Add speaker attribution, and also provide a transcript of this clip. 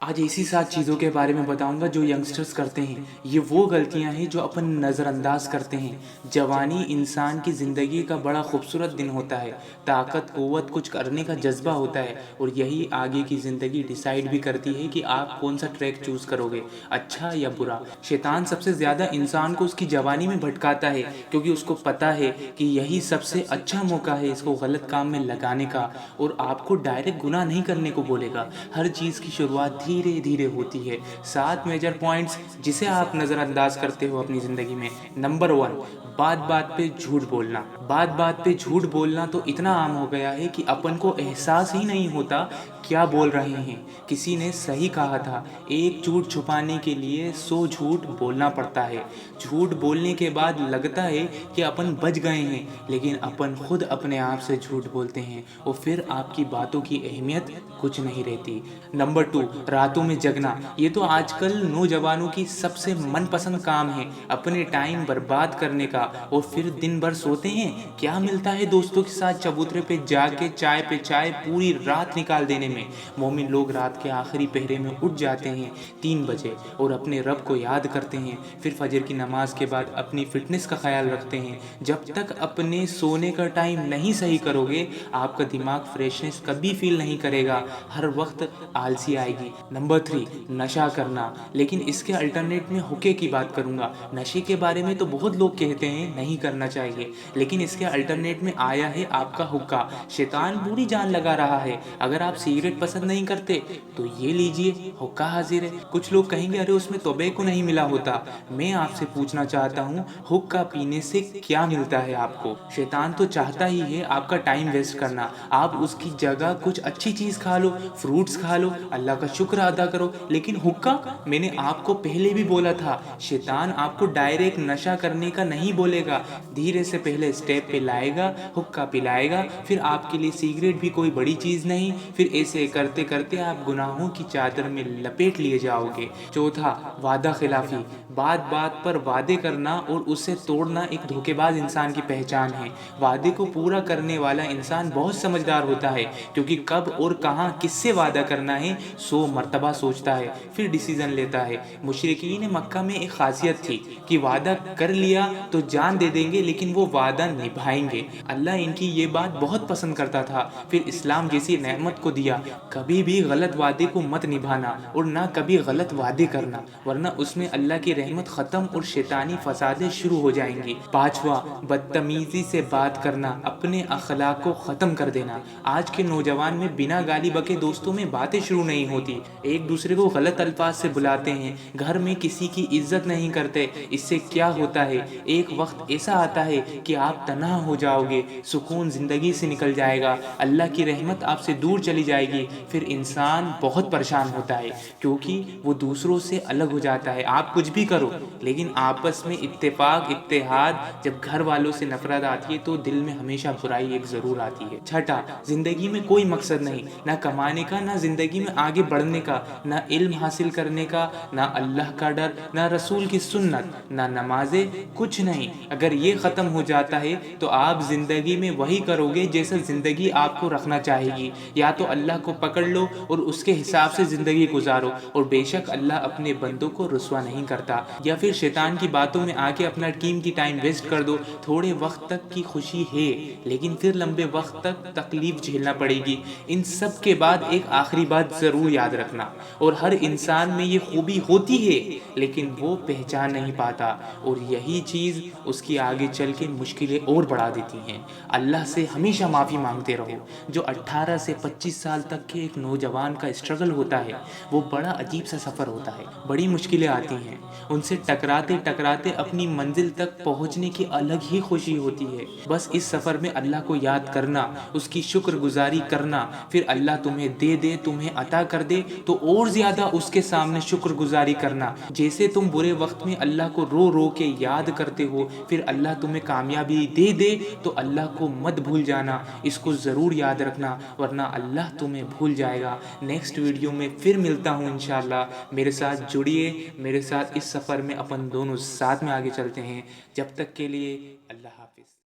Speaker 1: आज ऐसी 7 चीज़ों के बारे में बताऊंगा जो यंगस्टर्स करते हैं। ये वो गलतियां हैं जो अपन नज़रअंदाज करते हैं। जवानी इंसान की ज़िंदगी का बड़ा खूबसूरत दिन होता है। ताकत, क़ुव्वत, कुछ करने का जज्बा होता है और यही आगे की ज़िंदगी डिसाइड भी करती है कि आप कौन सा ट्रैक चूज़ करोगे, अच्छा या बुरा। शैतान सबसे ज़्यादा इंसान को उसकी जवानी में भटकाता है क्योंकि उसको पता है कि यही सबसे अच्छा मौका है इसको गलत काम में लगाने का, और आपको डायरेक्ट गुनाह नहीं करने को बोलेगा। हर चीज़ की शुरुआत धीरे धीरे होती है। 7 मेजर पॉइंट्स जिसे आप नज़रअंदाज करते हो अपनी ज़िंदगी में। नंबर 1, बात बात पे झूठ बोलना। बात बात पे झूठ बोलना तो इतना आम हो गया है कि अपन को एहसास ही नहीं होता क्या बोल रहे हैं। किसी ने सही कहा था, एक झूठ छुपाने के लिए 100 झूठ बोलना पड़ता है। झूठ बोलने के बाद लगता है कि अपन बच गए हैं, लेकिन अपन खुद अपने आप से झूठ बोलते हैं और फिर आपकी बातों की अहमियत कुछ नहीं रहती। नंबर 2, रातों में जगना। ये तो आजकल नौजवानों की सबसे मनपसंद काम है, अपने टाइम बर्बाद करने का, और फिर दिन भर सोते हैं। क्या मिलता है दोस्तों के साथ चबूतरे पे जाके चाय पे चाय पूरी रात निकाल देने में। मोमिन लोग रात के आखिरी पहरे में उठ जाते हैं 3 बजे और अपने रब को याद करते हैं। फिर फजर की नमाज के बाद अपनी फिटनेस का ख्याल रखते हैं। जब तक अपने सोने का टाइम नहीं सही करोगे, आपका दिमाग फ्रेशनेस कभी फील नहीं करेगा, हर वक्त आलसी आएगी। नंबर 3, नशा करना। लेकिन इसके अल्टरनेट में हुक्के की बात करूंगा। नशे के बारे में तो बहुत लोग कहते हैं नहीं करना चाहिए, लेकिन इसके अल्टरनेट में आया है आपका हुक्का। शैतान बुरी जान लगा रहा है। अगर आप सिगरेट पसंद नहीं करते तो ये लीजिए, हुक्का हाजिर है। कुछ लोग कहेंगे अरे उसमें टोबैको नहीं मिला होता। मैं आपसे पूछना चाहता हूँ, हुक्का पीने से क्या मिलता है आपको? शैतान तो चाहता ही है आपका टाइम वेस्ट करना। आप उसकी जगह कुछ अच्छी चीज़ खा लो, फ्रूट्स खा लो, अल्लाह का शुक्र अदा करो। लेकिन हुक्का, मैंने आपको पहले भी बोला था, शैतान आपको डायरेक्ट नशा करने का नहीं बोलेगा। धीरे से पहले स्टेप पे लाएगा, हुक्का पिलाएगा, फिर आपके लिए सिगरेट भी कोई बड़ी चीज़ नहीं। फिर ऐसे करते करते आप गुनाहों की चादर में लपेट लिए जाओगे। चौथा, वादा खिलाफी। बात बात पर वादे करना और उसे तोड़ना एक धोखेबाज इंसान की पहचान है। वादे को पूरा करने वाला इंसान बहुत समझदार होता है, क्योंकि कब और कहाँ किससे वादा करना है 100 मरतबा सोचता है, फिर डिसीजन लेता है। मुशरिकीन मक्का में एक खासियत थी कि वादा कर लिया तो जान दे देंगे, लेकिन वो वादा निभाएंगे। अल्लाह इनकी ये बात बहुत पसंद करता था। फिर इस्लाम जैसी नेमत को दिया, कभी भी गलत वादे को मत निभाना और ना कभी गलत वादे करना, वरना उसमें अल्लाह की रहमत ख़त्म और शैतानी फसादें शुरू हो जाएंगी। पांचवा, बदतमीज़ी से बात करना, अपने अखलाक को ख़त्म कर देना। आज के नौजवान में बिना गाली बके दोस्तों में बातें शुरू नहीं होती, एक दूसरे को गलत अल्फाज से बुलाते हैं, घर में किसी की इज्जत नहीं करते। इससे क्या होता है, एक वक्त ऐसा आता है कि आप तन्हा हो जाओगे, सुकून ज़िंदगी से निकल जाएगा, अल्लाह की रहमत आपसे दूर चली जाएगी। फिर इंसान बहुत परेशान होता है क्योंकि वो दूसरों से अलग हो जाता है। आप कुछ भी करो, लेकिन आपस में इत्तेफाक इत्तेहाद, जब घर वालों से नफरत आती है तो दिल में हमेशा बुराई एक ज़रूर आती है। छठा, ज़िंदगी में कोई मकसद नहीं, ना कमाने का, ना ज़िंदगी में आगे बढ़ने का, ना इल्म हासिल करने का, ना अल्लाह का डर, ना रसूल की सुन्नत, ना नमाजें, कुछ नहीं। अगर ये ख़त्म हो जाता है तो आप ज़िंदगी में वही करोगे जैसा ज़िंदगी आपको रखना चाहेगी। या तो अल्लाह को पकड़ लो और उसके हिसाब से ज़िंदगी गुजारो, और बेशक अल्लाह अपने बंदों को रुस्वा नहीं करता। या फिर शैतान की बातों में आके अपना कीमती टाइम वेस्ट कर दो। थोड़े वक्त तक की खुशी है, लेकिन फिर लंबे वक्त तक तकलीफ झेलना पड़ेगी। इन सब के बाद एक आखिरी बात ज़रूर याद रखना, और हर इंसान में ये खूबी होती है लेकिन वो पहचान नहीं पाता, और यही चीज़ उसकी आगे चल के मुश्किलें और बढ़ा देती हैं। अल्लाह से हमेशा माफ़ी मांगते रहो। जो 18 से 25 साल तक के एक नौजवान का स्ट्रगल होता है, वो बड़ा अजीब सा सफ़र होता है। बड़ी मुश्किलें आती हैं, उनसे टकराते टकराते अपनी मंजिल तक पहुंचने की अलग ही खुशी होती है। बस इस सफ़र में अल्लाह को याद करना, उसकी शुक्रगुजारी करना, फिर अल्लाह तुम्हें दे दे, तुम्हें अता कर दे तो और ज़्यादा उसके सामने शुक्रगुजारी करना। जैसे तुम बुरे वक्त में अल्लाह को रो रो के याद करते हो, फिर अल्लाह तुम्हें कामयाबी दे दे तो अल्लाह को मत भूल जाना। इसको ज़रूर याद रखना, वरना अल्लाह तुम्हें भूल जाएगा। नेक्स्ट वीडियो में फिर मिलता हूँ इंशाल्लाह। मेरे साथ जुड़िए, मेरे साथ इस सफ़र में अपन दोनों साथ में आगे चलते हैं। जब तक के लिए अल्लाह हाफिज़।